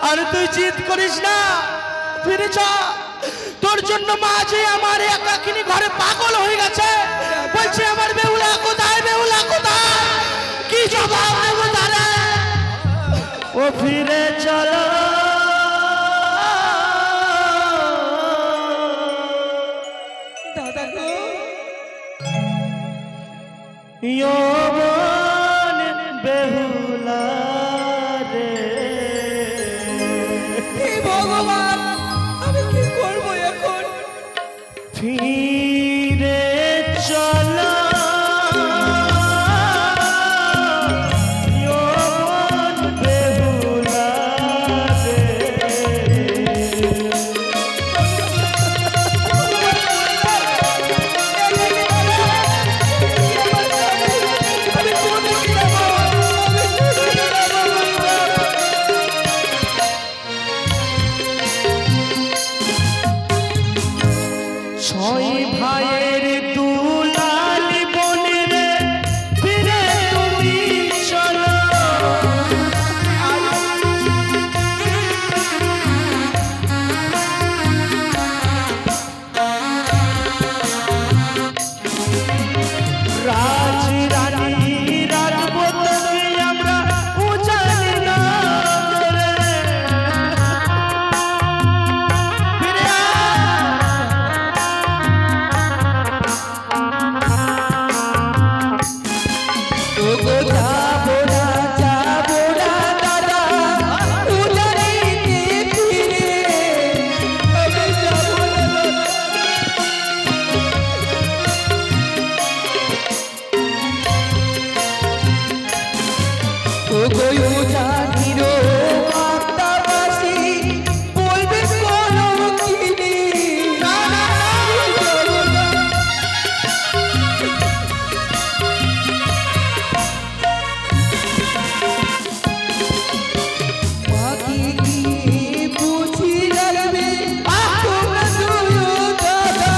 আর তুই জিদ করিস না, ফিরে চ। তোর জন্য মা যে আমার একাকিনী ঘরে পাগল হয়ে গেছে, বলছে আমার বেহুলা কোথায়, বেহুলা কোথায়, কি জবাব দেবো তারা? ও ফিরে চলো দাদা গো, यौवन बेहुला रे। হে ভগবান, আমি কি করব এখন? ফিরে চলো यौवन बेहुला रे। ছয় ভাইয়ের দুলাল বোনের ফিরে তুমি চলো। রাজ রানী রাজবতী আমরা উজানি না করে ফিরে ওগো যাবো না, যাবো না দাদা, উজানিতে ফিরে আমি যাবো না দাদা। ওগো উজানির আত্মাবাসী বলবে কোনো কিনি, না না যাবো না। বাকি কি বুঝি রাখবে তোমরা দুয়ো দাদা।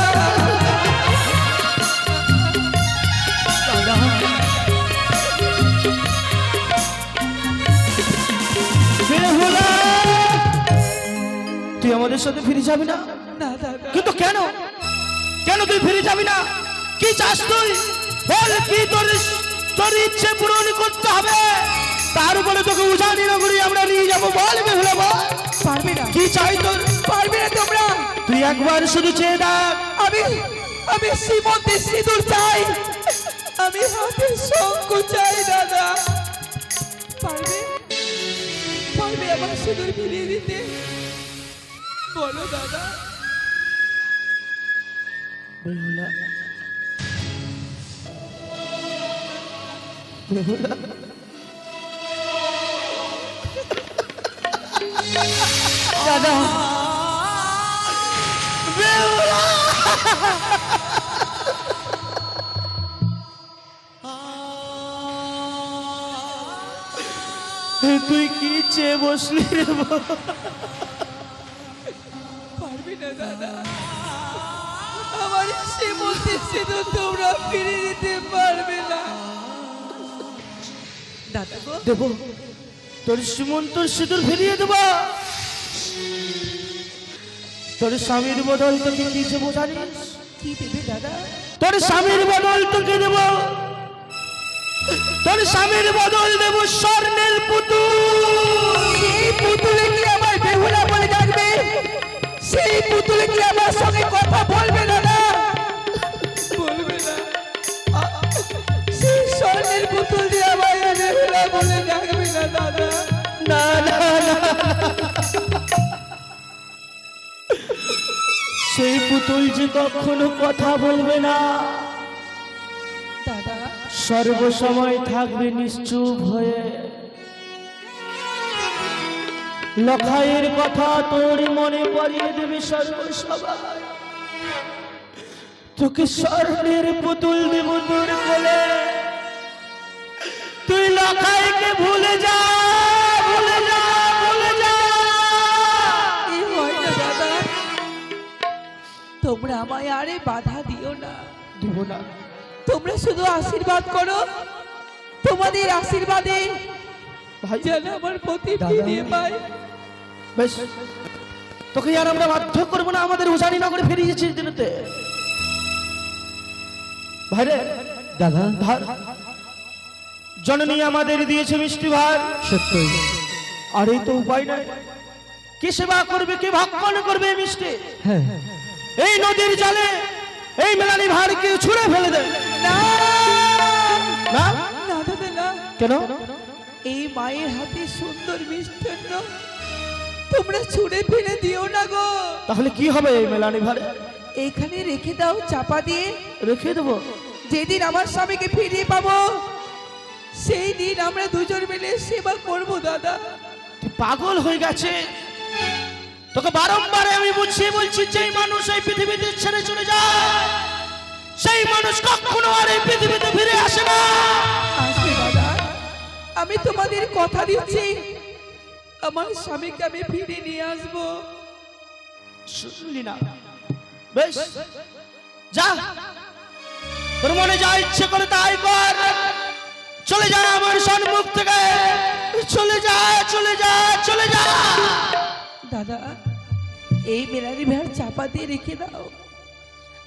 বেহুলা, তুই আমাদের সাথে ফিরে যাবি না? না দাদা, কিন্তু কেন, কেন তুই ফিরে যাবি না? কি চাস তুই বল? কি তোর ইচ্ছে পূরণ করতে হবে, তার উপরে তোকে উজানি নগরী আমরা নিয়ে যাবো। বল বেহুলা বল, পারবে না, কি চাই তোর? পারবে না তোমরা। তুই একবার শুধু চেয়ে দেখ। আমি আমি শ্রীমন্তে সিঁদুর চাই, আমি হাতে শঙ্খ চাই দাদা। পারবে, পারবে আমার সিঁদুর ফিরিয়ে দিতে? বলো দাদা। বেহুলা, বেহুলা, দাদা, বেহুলা, তুই কি চেয়ে বসলি রে? পারবে না দাদা, আমার শ্রীমন্তে সিঁদুর তোমরা ফিরিয়ে দিতে পারবে না দাদা গো। দেবো, তোর সীমন্তর সিঁদুর ফিরিয়ে দেবো। তোর স্বামীর বদল তোকে কি দেবো জানিস? কি দেবে দাদা? তোর স্বামীর বদল তোকে দেব, তোর স্বামীর বদল দেব স্বর্ণের পুতুল। সেই পুতুলে কি আমার বেহুলা বলে ডাকবে? সেই পুতুলে কি আমার সঙ্গে কথা বলবে দাদা? বলবে না। সেই স্বর্ণের পুতুল দিয়ে আমার বেহুলা বলে ডাকবে না দাদা। না না না, সেই পুতুল যে কখনো কথা বলবে না, দাদা সর্বসময় থাকবে নিশ্চুপ হয়ে। লখাইয়ের কথা তোর মনে পড়িয়ে দেবে সর্বসময়। তোকে স্বর্ণের পুতুল দেব তোর কোলে, তুই লখাইকে ভুলে যা, ভুলে যা, ভুলে যা। এই হয় না দাদা, তোমরা আমায় আরে বাধা দিও না। দেব না, তোমরা শুধু আশীর্বাদ করো, তোমাদের আশীর্বাদে ভাই যেন আমার পতি দাদা। ফিরে পায়। বেশ, তোকে আর আমরা বাধ্য করবো না, আমাদের উজানি নগরে ফিরে গেছিস দিনতে। ভাইরে দাদা ভার জননী আমাদের দিয়েছে মিষ্টি ভার, সত্যই। আর এই তো উপায় নাই, কি সেবা করবে, কি ভক্ষণ করবে এই মিষ্টি? হ্যাঁ, এই নদীর জলে এই মেলানি ভারকে ছুঁড়ে ফেলে দেয় না না। না দাদা না, কেন? এই মায়ের হাতে সুন্দর মিষ্টান্ন তোমরা ছুঁড়ে ফেলে দিও না গো। তাহলে কি হবে এই মেলানি ভারে? এইখানে রেখে দাও চাপা দিয়ে। রেখে দেবো? যেদিন আমার স্বামীকে ফিরিয়ে পাবো সেই দিন আমরা দুজন মিলে সেবা করব দাদা। তুই পাগল হয়ে গেছে? তোকে বারংবার আমি বুঝিয়ে বলছি, যেই মানুষ এই পৃথিবীতে ছেড়ে চলে যায় সেই মানুষ কখনো আর এই পৃথিবীতে ফিরে আসে না। আসবে দাদা, আমি তোমাদের কথা দিচ্ছি আমার স্বামীকে আমি ফিরিয়ে নিয়ে আসবো। শুনলি না? বেশ, যা, তোর মনে যা ইচ্ছে করে তাই কর। চলে যা আমার সম্মুখ থেকে, চলে যা, চলে যা, চলে যা। দাদা, এই মেলারি ভেড় চাপা দিয়ে রেখে দাও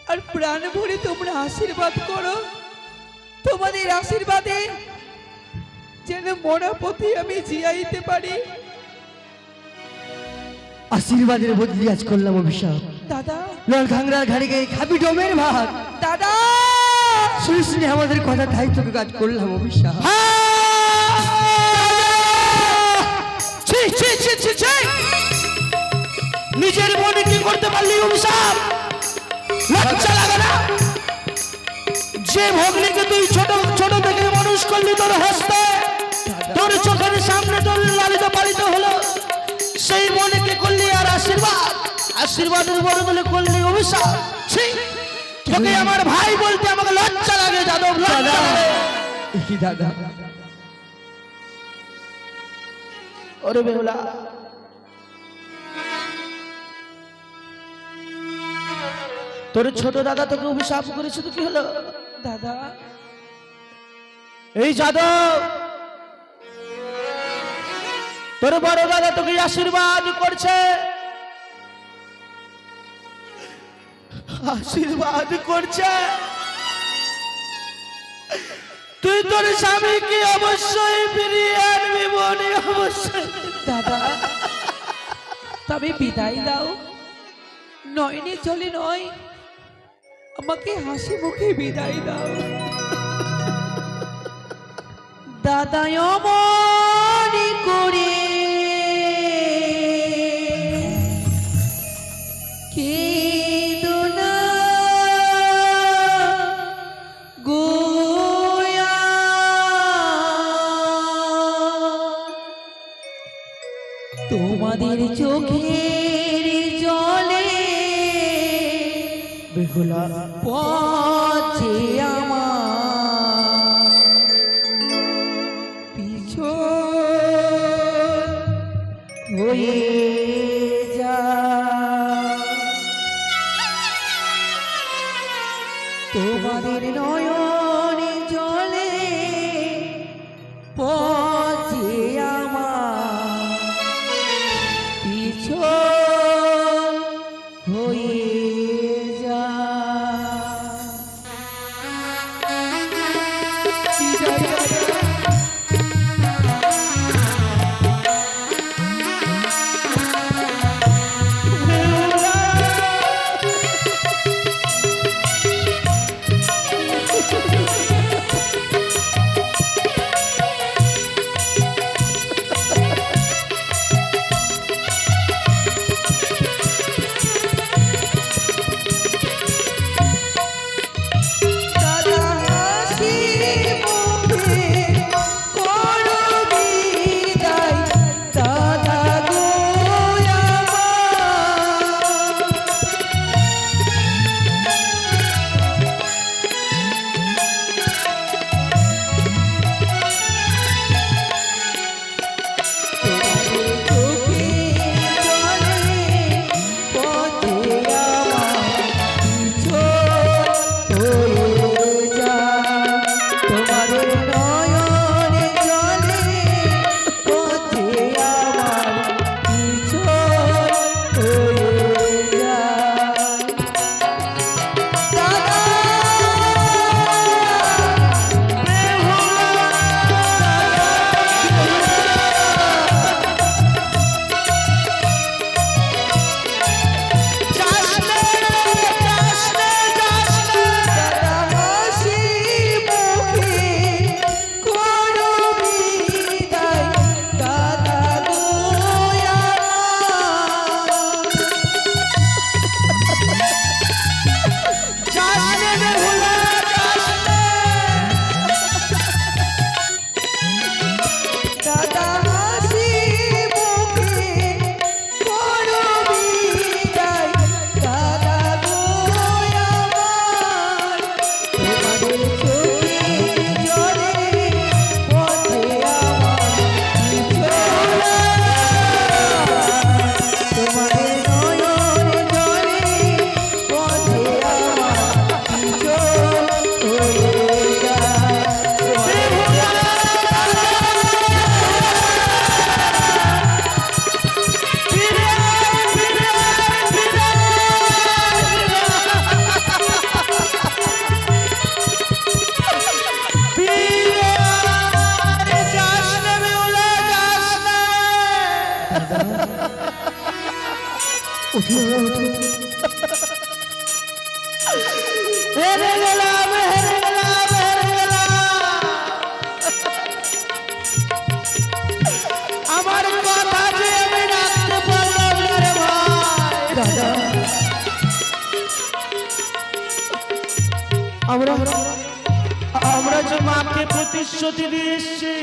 আর প্রাণ ভরে তোমরা আশীর্বাদ করো। তোমাদের আশীর্বাদে যেন মরা পথে আমি জিয়াইতে পারি। আশীর্বাদের বদলি আজ করলাম অভিশাপ। দাদা লাল ঘাংরার ঘাড়ে গিয়ে খাবি ডোমের ভাত। দাদা শুনে শুনে আমাদের কথা তাই তোকে কাজ করলাম অভিশাপ। ছি, ছি, ছি, ছি, ছি। নিজের মনে কি করতে পারলি অভিশাপ? লজ্জা লাগে না? যে ভগ্নিকে তুই ছোট ছোট থেকে মানুষ করলি তোর হস্তে, তোর চোখের সামনে তোর লালিত পালিত হলো, সেই মনেকে করলি আর আশীর্বাদ, আশীর্বাদের বদলে করলি অভিশাপ। ছি, তোকে আমার ভাই বলতে আমাকে লজ্জা লাগে যাদব, লজ্জা লাগে। কি দাদা, ওরে বেহুলা, তোর ছোট দাদা তোকে অভিশাপ করেছে তো কি হলো? দাদা এই যাদব, তোর বড় দাদা তোকে আশীর্বাদ করছে, আশীর্বাদ করছে। তুই তোর স্বামীকে অবশ্যই ফিরিয়ে আনবি মনে, অবশ্যই। দাদা তবে বিদায় দাও, নয়নে চলে নয়, আমাকে হাসি মুখে বিদায় দাও। দাদা অমন করে কেঁদো না গোয়া, তোমাদের চোখের জলে বেহুলা, পথে আমার পিছন হয়ে যা, তোমাদের নয়নে জলে পথে আমার পিছন হয়ে যা। হেরে গেলাম, হেরে গেলাম, হেরে গেলাম। আমার কথা যে আমি রাখতে পারলাম না রে ভাই। দাদা আমরা যে মাকে প্রতিশ্রুতি দিয়ে এসছি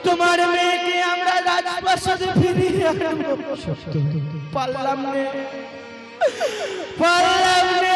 তোমার মেয়েকে আমরা রাজপ্রাসাদে ফিরিয়ে আনবো, পারলাম না, পারলাম না।